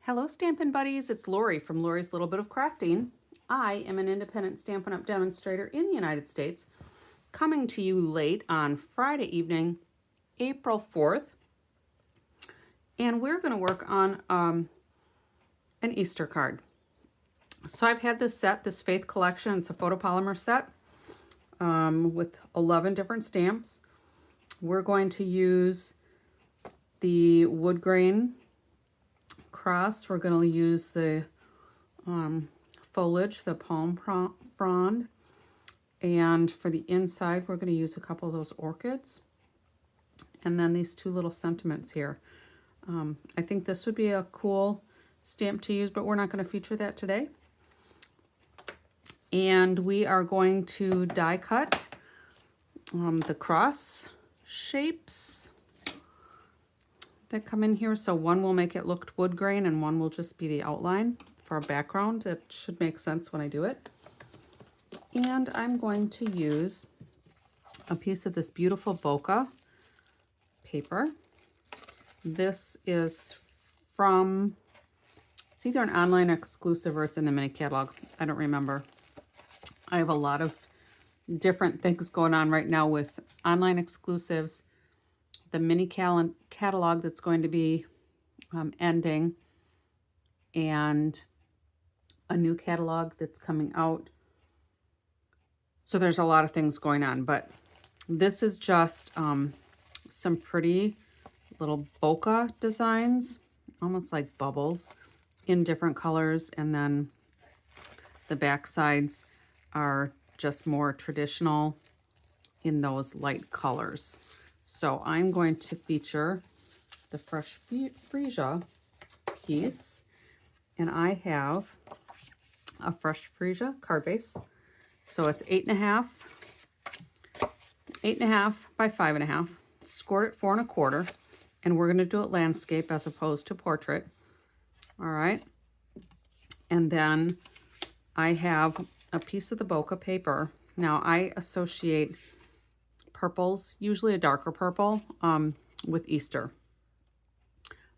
Hello Stampin' Buddies, it's Lori from Lori's Little Bit of Crafting. I am an independent Stampin' Up! Demonstrator in the United States, coming to you late on Friday evening, April 4th. And we're going to work on an Easter card. So I've had this set, this Faith Collection. It's a photopolymer set with 11 different stamps. We're going to use the wood grain cross. We're going to use the foliage, the palm frond, and for the inside we're going to use a couple of those orchids, and then these two little sentiments here. I think this would be a cool stamp to use, but we're not going to feature that today. And we are going to die cut the cross shapes that come in here. So one will make it look wood grain and one will just be the outline for a background. It should make sense when I do it. And I'm going to use a piece of this Beautiful Bokeh paper. This is from, it's either an online exclusive or it's in the mini catalog. I don't remember. I have a lot of different things going on right now with online exclusives, the mini catalog that's going to be ending, and a new catalog that's coming out. So there's a lot of things going on, but this is just some pretty little bokeh designs, almost like bubbles in different colors. And then the back sides are just more traditional in those light colors. So I'm going to feature the Fresh Freesia piece, and I have a Fresh Freesia card base. So it's 8.5 by 5.5, scored at 4 1/4, and we're going to do it landscape as opposed to portrait. All right, and then I have a piece of the bokeh paper. Now I associate purples, usually a darker purple, with Easter.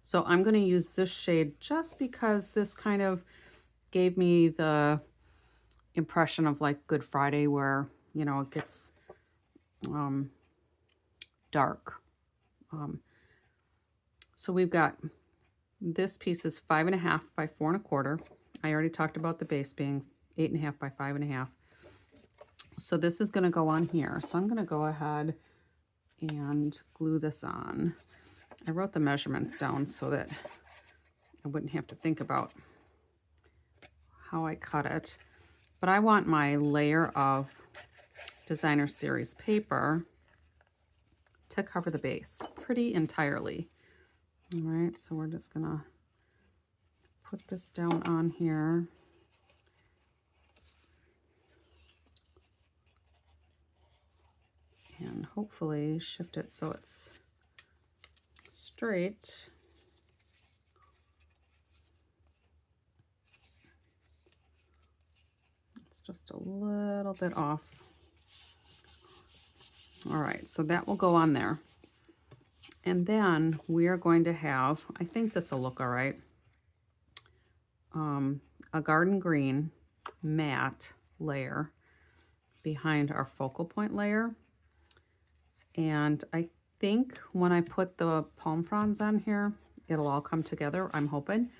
So I'm going to use this shade just because this kind of gave me the impression of like Good Friday, where, you know, it gets dark. So we've got, this piece is 5.5 by 4 1/4. I already talked about the base being 8.5 by 5.5. So this is going to go on here. So I'm going to go ahead and glue this on. I wrote the measurements down so that I wouldn't have to think about how I cut it. But I want my layer of Designer Series paper to cover the base pretty entirely. All right, so we're just going to put this down on here. And hopefully shift it so it's straight. It's just a little bit off. All right, so that will go on there. And then we are going to have, I think this will look all right, a garden green matte layer behind our focal point layer. And I think when I put the palm fronds on here, it'll all come together, I'm hoping.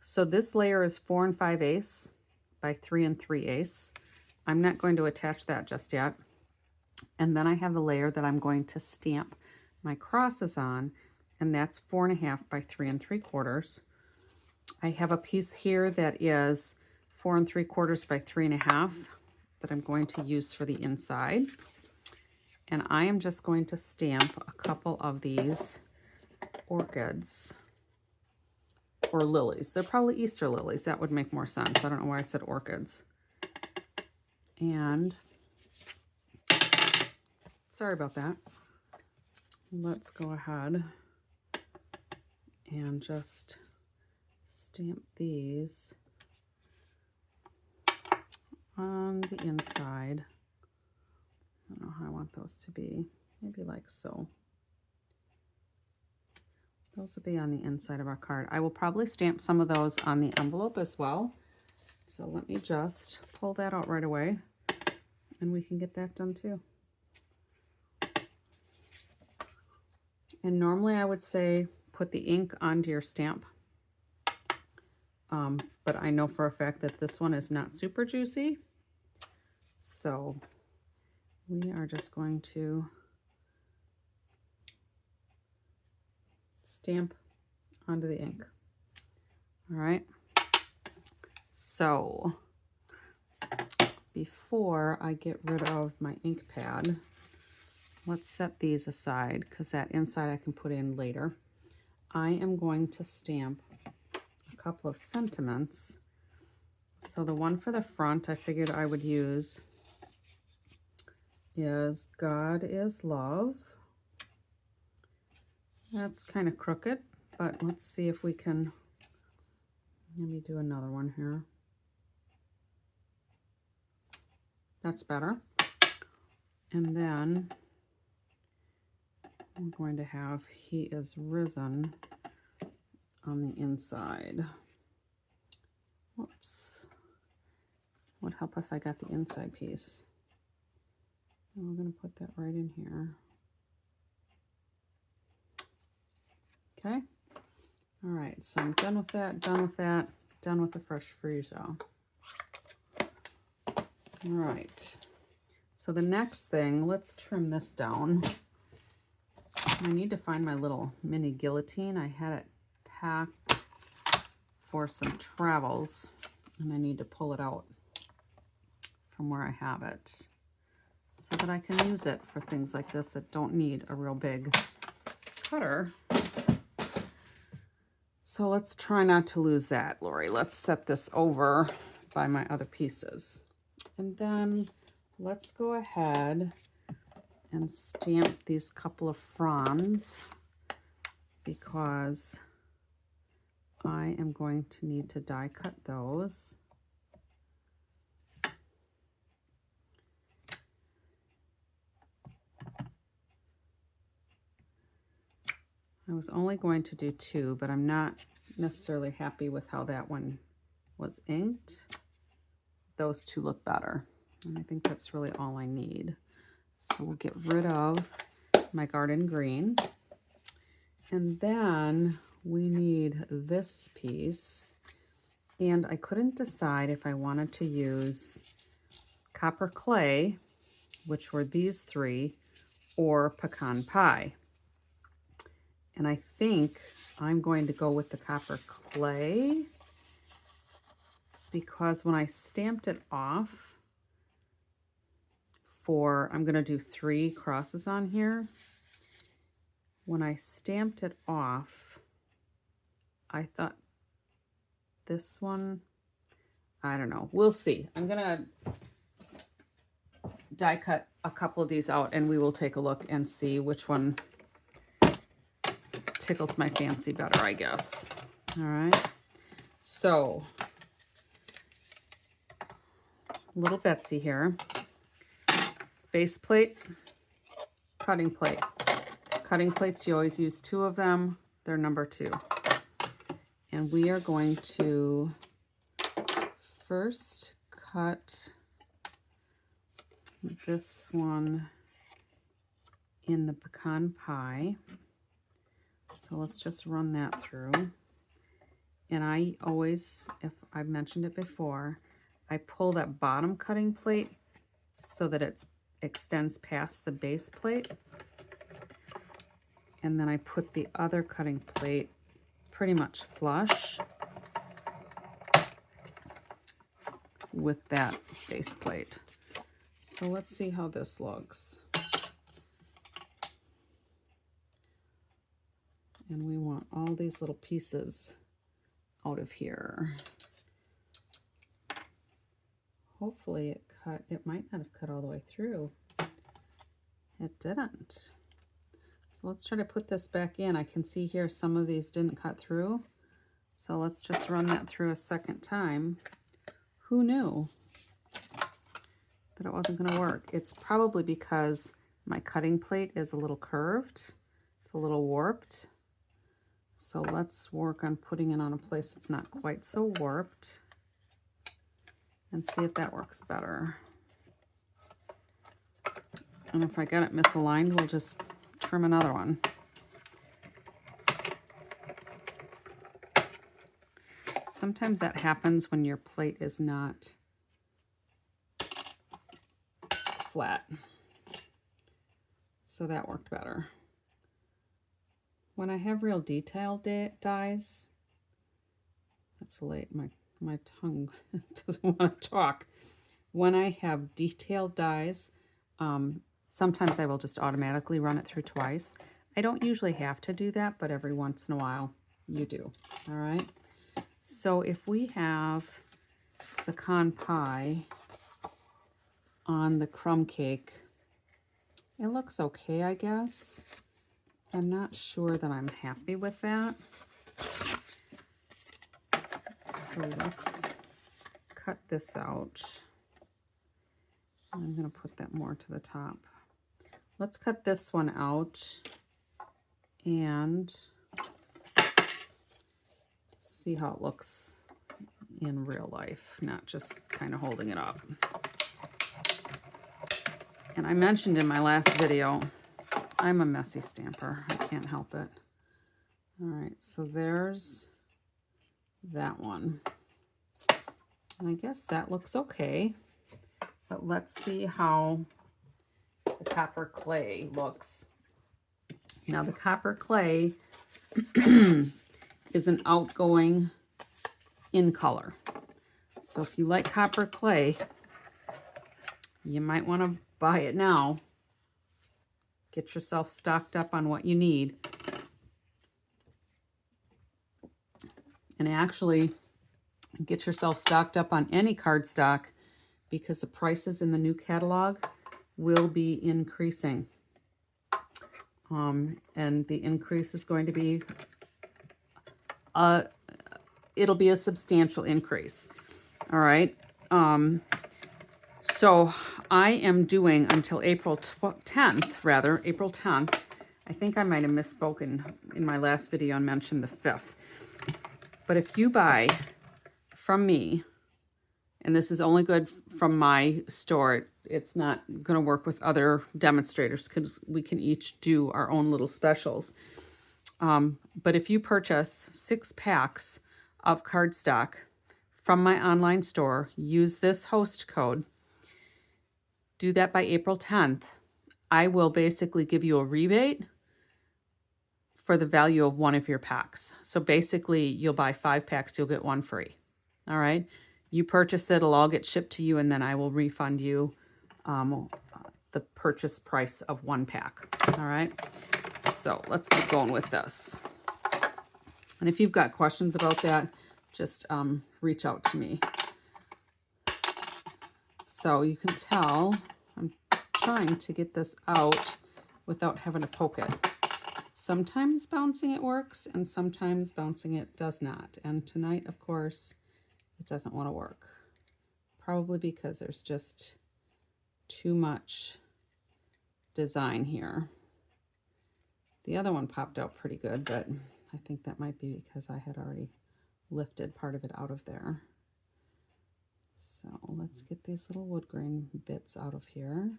So this layer is 4 5/8 by 3 3/8. I'm not going to attach that just yet. And then I have the layer that I'm going to stamp my crosses on, and that's 4.5 by 3 3/4. I have a piece here that is 4 3/4 by 3.5 that I'm going to use for the inside. And I am just going to stamp a couple of these orchids, or lilies. They're probably Easter lilies. That would make more sense. I don't know why I said orchids. And sorry about that. Let's go ahead and just stamp these on the inside. I don't know how I want those to be. Maybe like so. Those will be on the inside of our card. I will probably stamp some of those on the envelope as well. So let me just pull that out right away and we can get that done too. And normally I would say put the ink onto your stamp. But I know for a fact that this one is not super juicy. So we are just going to stamp onto the ink. All right. So before I get rid of my ink pad, let's set these aside because that inside I can put in later. I am going to stamp a couple of sentiments. So the one for the front I figured I would use is God is Love. That's kind of crooked, but let's see if we can, let me do another one here. That's better. And then I'm going to have He is Risen on the inside. Whoops. Would help if I got the inside piece. And we're going to put that right in here. Okay. All right, so I'm done with that, done with that, done with the fresh freesia. All right. So the next thing, let's trim this down. I need to find my little mini guillotine. I had it packed for some travels, and I need to pull it out from where I have it so that I can use it for things like this that don't need a real big cutter. So let's try not to lose that, Lori. Let's set this over by my other pieces. And then let's go ahead and stamp these couple of fronds because I am going to need to die cut those. I was only going to do 2, but I'm not necessarily happy with how that one was inked. Those 2 look better, and I think that's really all I need. So we'll get rid of my garden green. And then we need this piece. And I couldn't decide if I wanted to use copper clay, which were these 3, or pecan pie. And I think I'm going to go with the copper clay because when I stamped it off I'm going to do 3 crosses on here. When I stamped it off, I thought this one, I don't know. We'll see. I'm going to die cut a couple of these out and we will take a look and see which one tickles my fancy better, I guess. All right. So, little Betsy here. Base plate, cutting plate. Cutting plates, you always use 2 of them. They're number 2. And we are going to first cut this one in the pecan pie. So let's just run that through. And I always, if I've mentioned it before, I pull that bottom cutting plate so that it extends past the base plate. And then I put the other cutting plate pretty much flush with that base plate. So let's see how this looks. And we want all these little pieces out of here. Hopefully it cut, it might not have cut all the way through. It didn't. So let's try to put this back in. I can see here some of these didn't cut through. So let's just run that through a second time. Who knew that it wasn't going to work? It's probably because my cutting plate is a little curved. It's a little warped. So let's work on putting it on a place that's not quite so warped and see if that works better. And if I get it misaligned, we'll just trim another one. Sometimes that happens when your plate is not flat. So that worked better. When I have real detailed dies, that's late, my tongue doesn't want to talk. When I have detailed dies, sometimes I will just automatically run it through twice. I don't usually have to do that, but every once in a while you do. All right. So if we have pecan pie on the crumb cake, it looks okay, I guess. I'm not sure that I'm happy with that. So let's cut this out. I'm going to put that more to the top. Let's cut this one out and see how it looks in real life, not just kind of holding it up. And I mentioned in my last video, I'm a messy stamper. I can't help it. All right, so there's that one. And I guess that looks okay. But let's see how the copper clay looks. Now the copper clay is an outgoing in color. So if you like copper clay, you might want to buy it now. Get yourself stocked up on what you need. And actually get yourself stocked up on any cardstock because the prices in the new catalog will be increasing. And the increase is going to be, it'll be a substantial increase. All right. So I am doing until April 10th, April 10th. I think I might have misspoken in my last video and mentioned the 5th. But if you buy from me, and this is only good from my store, it's not going to work with other demonstrators because we can each do our own little specials. But if you purchase 6 packs of cardstock from my online store, use this host code, do that by April 10th, I will basically give you a rebate for the value of one of your packs. So basically, you'll buy 5 packs, you'll get 1 free. All right? You purchase it, it'll all get shipped to you, and then I will refund you the purchase price of 1 pack. All right? So let's keep going with this. And if you've got questions about that, just reach out to me. So you can tell I'm trying to get this out without having to poke it. Sometimes bouncing it works and sometimes bouncing it does not. And tonight, of course, it doesn't want to work. Probably because there's just too much design here. The other one popped out pretty good, but I think that might be because I had already lifted part of it out of there. So let's get these little wood grain bits out of here.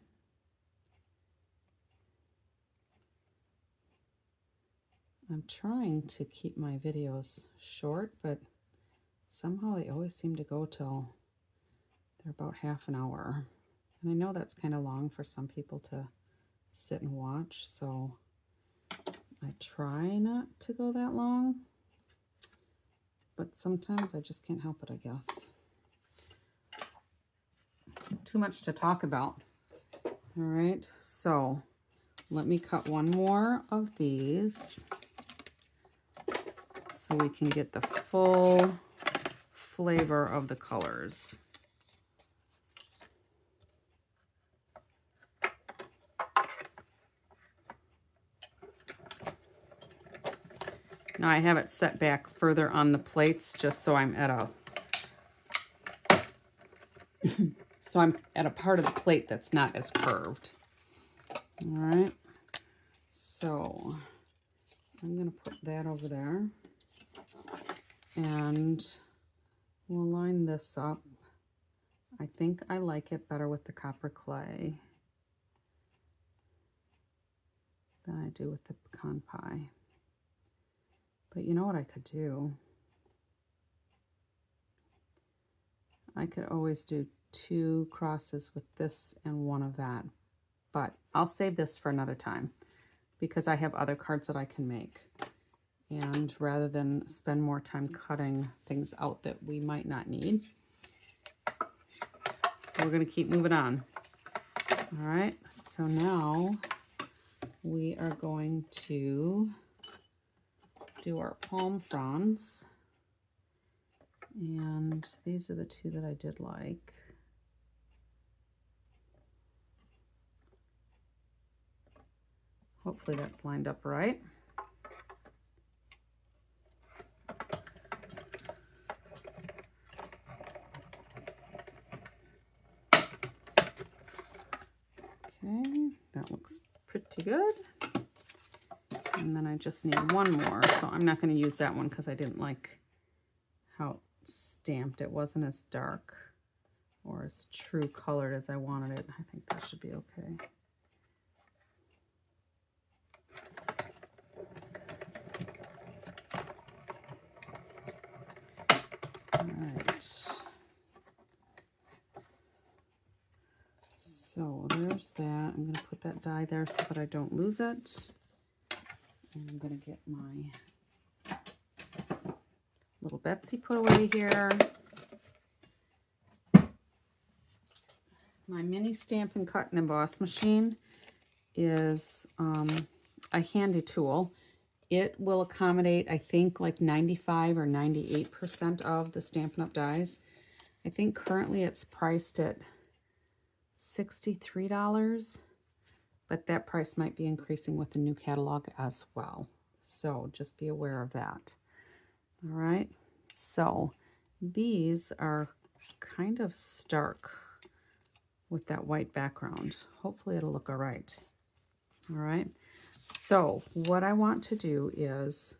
I'm trying to keep my videos short, but somehow they always seem to go till they're about half an hour. And I know that's kind of long for some people to sit and watch, so I try not to go that long. But sometimes I just can't help it, I guess. Too much to talk about. All right, so let me cut one more of these so we can get the full flavor of the colors. Now I have it set back further on the plates just so I'm at a part of the plate that's not as curved. All right. So I'm going to put that over there. And we'll line this up. I think I like it better with the copper clay than I do with the pecan pie. But you know what I could do? I could always do 2 crosses with this and 1 of that. But I'll save this for another time because I have other cards that I can make. And rather than spend more time cutting things out that we might not need, we're going to keep moving on. All right, so now we are going to do our palm fronds. And these are the 2 that I did like. Hopefully that's lined up right. Okay, that looks pretty good. And then I just need 1 more, so I'm not going to use that one because I didn't like how stamped. It wasn't as dark or as true colored as I wanted it. I think that should be okay. All right. So there's that. I'm going to put that die there so that I don't lose it. And I'm going to get my little Betsy put away here. My mini Stampin' Cut and Emboss machine is a handy tool. It will accommodate, I think, like 95 or 98% of the Stampin' Up! Dies. I think currently it's priced at $63, but that price might be increasing with the new catalog as well. So just be aware of that. All right, so these are kind of stark with that white background. Hopefully it'll look all right. All right, so what I want to do is,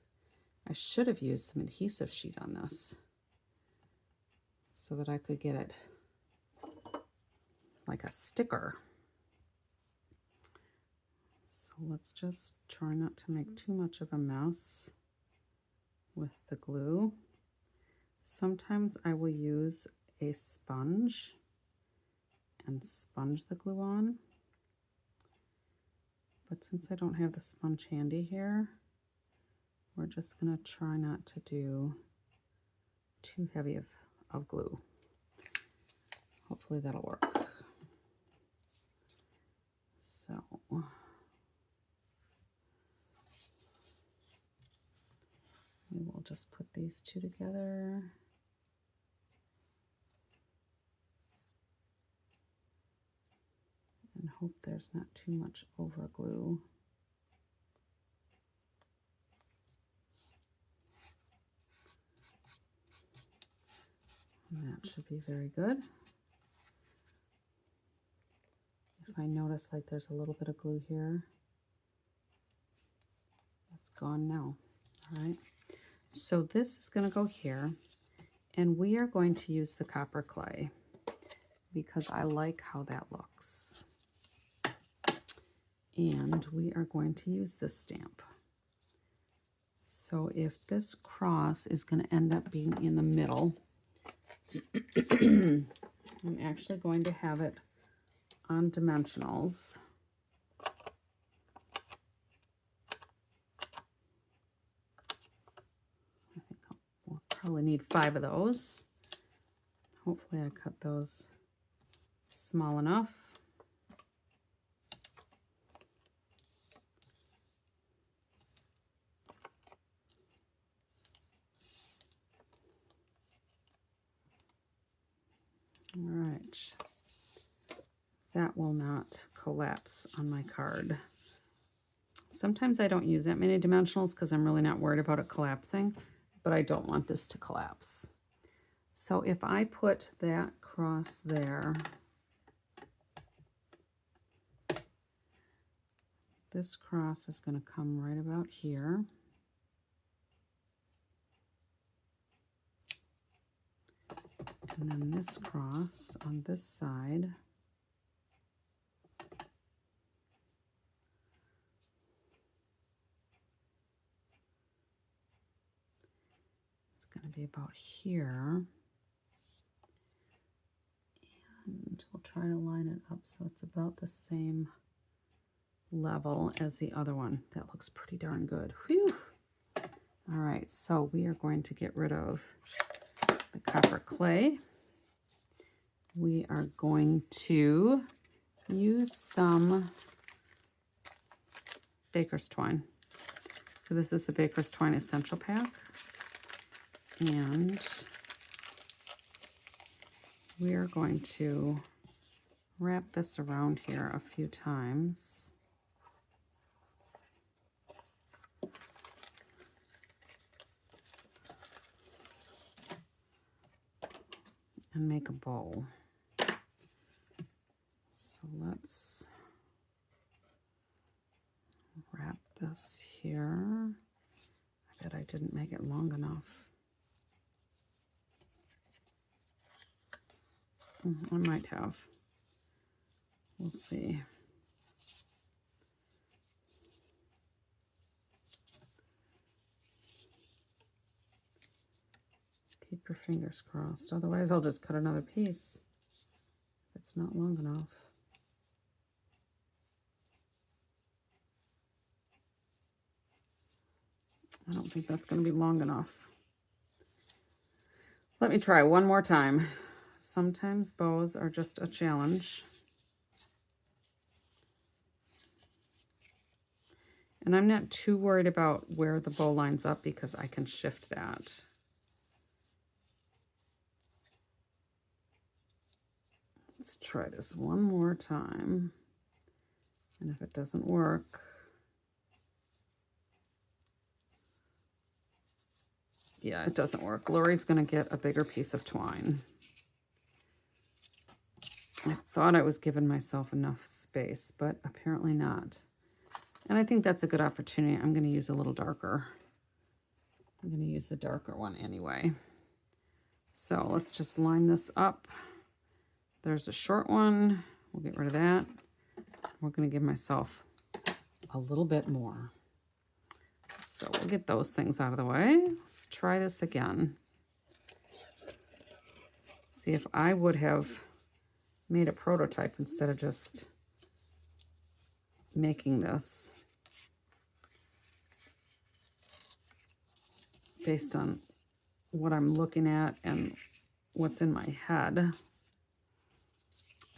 I should have used some adhesive sheet on this so that I could get it like a sticker. So let's just try not to make too much of a mess with the glue. Sometimes I will use a sponge and sponge the glue on. But since I don't have the sponge handy here, we're just going to try not to do too heavy of glue. Hopefully that'll work. So we will just put these 2 together. And hope there's not too much over glue. And that should be very good. If I notice like there's a little bit of glue here, it's gone now. All right. So this is going to go here, and we are going to use the copper clay because I like how that looks. And we are going to use this stamp. So if this cross is going to end up being in the middle, I'm actually going to have it on dimensionals. I think we'll probably need 5 of those. Hopefully I cut those small enough. All right, that will not collapse on my card. Sometimes I don't use that many dimensionals because I'm really not worried about it collapsing, but I don't want this to collapse. So if I put that cross there, this cross is going to come right about here. And then this cross on this side. It's going to be about here. And we'll try to line it up so it's about the same level as the other one. That looks pretty darn good. Whew. All right, so we are going to get rid of the copper clay. We are going to use some baker's twine. So this is the baker's twine essential pack. And we are going to wrap this around here a few times. And make a bow. So let's wrap this here. I bet I didn't make it long enough. I might have. We'll see. Keep your fingers crossed. Otherwise, I'll just cut another piece if it's not long enough. I don't think that's going to be long enough. Let me try one more time. Sometimes bows are just a challenge. And I'm not too worried about where the bow lines up because I can shift that. Let's try this one more time. And if it doesn't work, yeah, it doesn't work. Lori's going to get a bigger piece of twine. I thought I was giving myself enough space, but apparently not. And I think that's a good opportunity. I'm going to use a little darker. I'm going to use the darker one anyway. So let's just line this up. There's a short one. We'll get rid of that. We're going to give myself a little bit more. So we'll get those things out of the way. Let's try this again. See if I would have made a prototype instead of just making this based on what I'm looking at and what's in my head.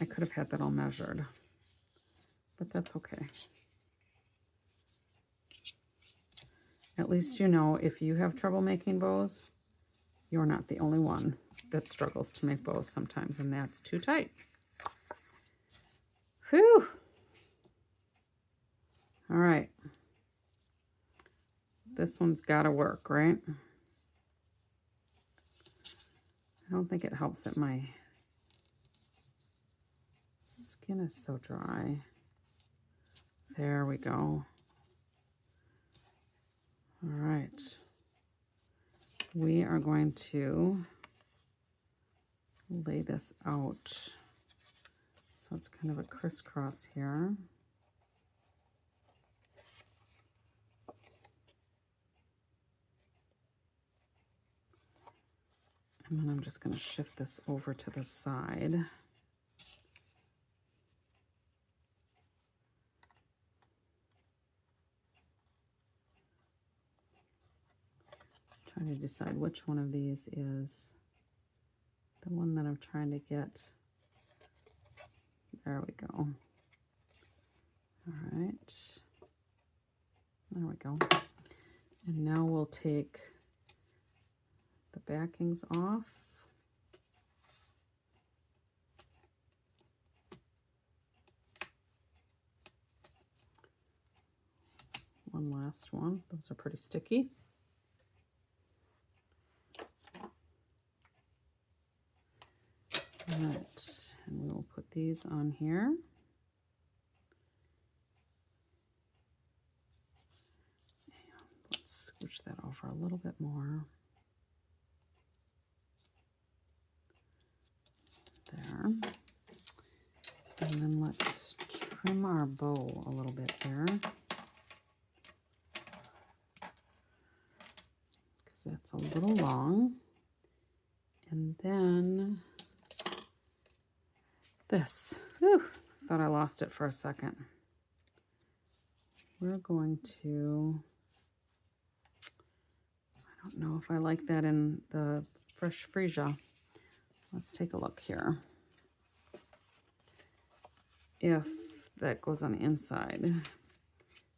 I could have had that all measured, but that's okay. At least you know if you have trouble making bows, you're not the only one that struggles to make bows sometimes, and that's too tight. Whew. All right. This one's got to work, right? I don't think it helps that my skin is so dry. There we go. All right. We are going to lay this out. So it's kind of a crisscross here. And then I'm just going to shift this over to the side. Trying to decide which one of these is the one that I'm trying to get. There we go. All right. There we go. And now we'll take the backings off. One last one. Those are pretty sticky. All right, and we will put these on here. And let's scooch that over a little bit more. And then let's trim our bow a little bit there, because that's a little long. And then this. Whew, thought I lost it for a second. We're going to, I don't know if I like that in the fresh freesia. Let's take a look here. If that goes on the inside.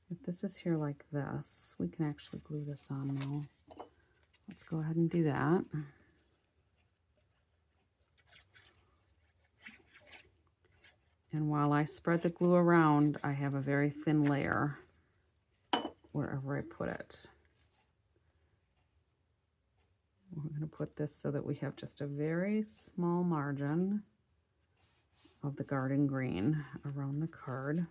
If this is here like this, we can actually glue this on now. Let's go ahead and do that. And while I spread the glue around, I have a very thin layer wherever I put it. We're going to put this so that we have just a very small margin of the garden green around the card.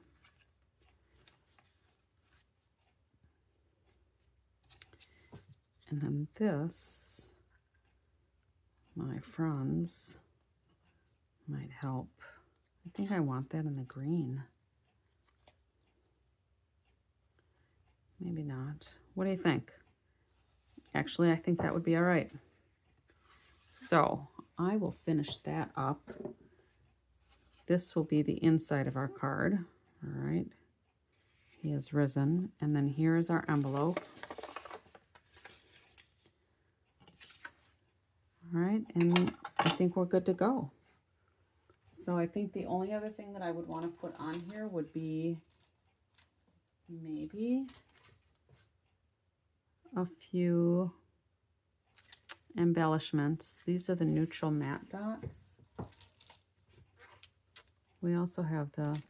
And then this, my friends, might help. I think I want that in the green. Maybe not. What do you think? Actually, I think that would be all right. So I will finish that up. This will be the inside of our card. All right. He has risen. And then here is our envelope. All right. And I think we're good to go. So I think the only other thing that I would want to put on here would be maybe a few embellishments. These are the neutral matte dots. We also have the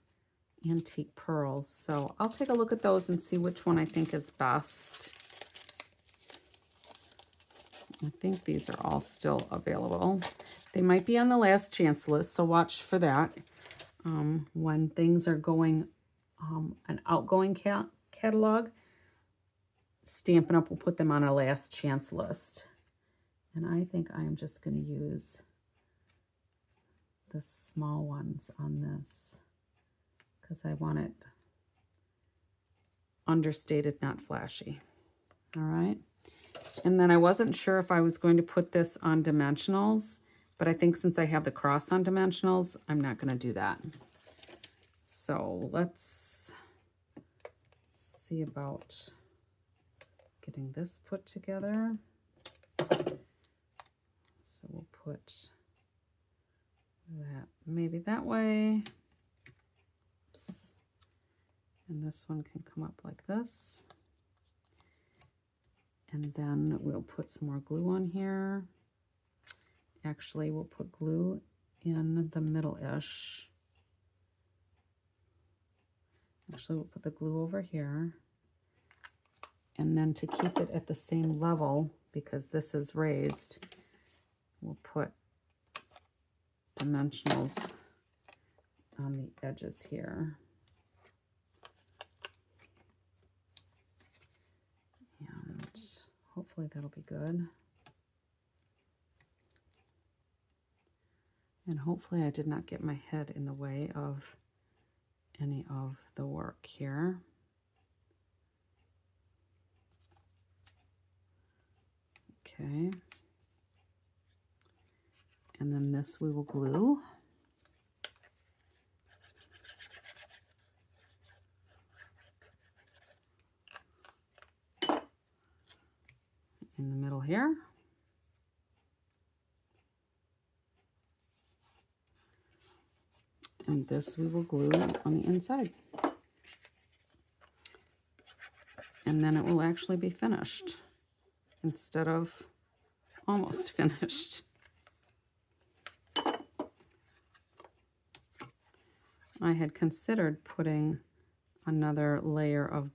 antique pearls. So I'll take a look at those and see which one I think is best. I think these are all still available. They might be on the last chance list, so watch for that. When things are going, an outgoing catalog, Stampin' Up! Will put them on a last chance list. And I think I am just going to use the small ones on this because I want it understated, not flashy. All right. And then I wasn't sure if I was going to put this on dimensionals, but I think since I have the cross on dimensionals, I'm not going to do that. So let's see about getting this put together. So we'll put that maybe that way. Oops. And this one can come up like this. And then we'll put some more glue on here. Actually, we'll put glue in the middle-ish. Actually, we'll put the glue over here. And then to keep it at the same level, because this is raised, we'll put dimensionals on the edges here. And hopefully that'll be good. And hopefully I did not get my head in the way of any of the work here. Okay. And then this we will glue. In the middle here. And this we will glue on the inside. And then it will actually be finished instead of almost finished. I had considered putting another layer of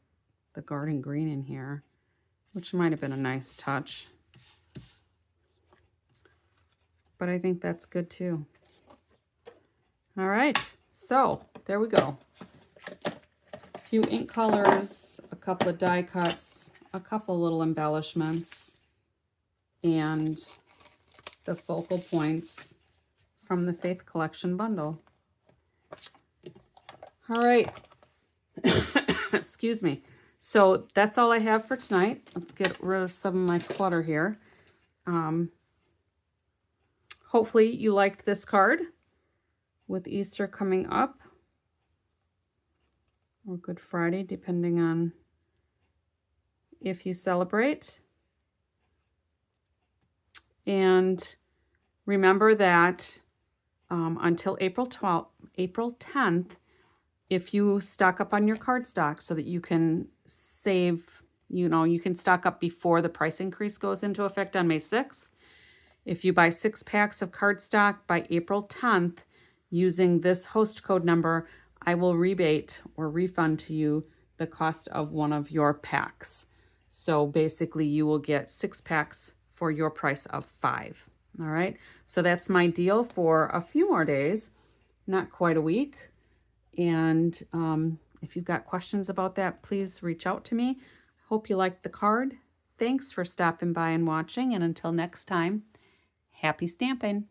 the garden green in here, which might have been a nice touch. But I think that's good too. All right, so there we go. A few ink colors, a couple of die cuts, a couple little embellishments, and the focal points from the Faith Collection bundle. All right. Excuse me. So that's all I have for tonight. Let's get rid of some of my clutter here. Hopefully you liked this card with Easter coming up, or Good Friday, depending on if you celebrate. And remember that until April 10th, if you stock up on your cardstock so that you can save, you can stock up before the price increase goes into effect on May 6th. If you buy 6 packs of cardstock by April 10th using this host code number, I will rebate or refund to you the cost of one of your packs. So basically you will get 6 packs for your price of 5. All right. So that's my deal for a few more days, not quite a week. And if you've got questions about that, please reach out to me. Hope you liked the card. Thanks for stopping by and watching. And until next time, happy stamping.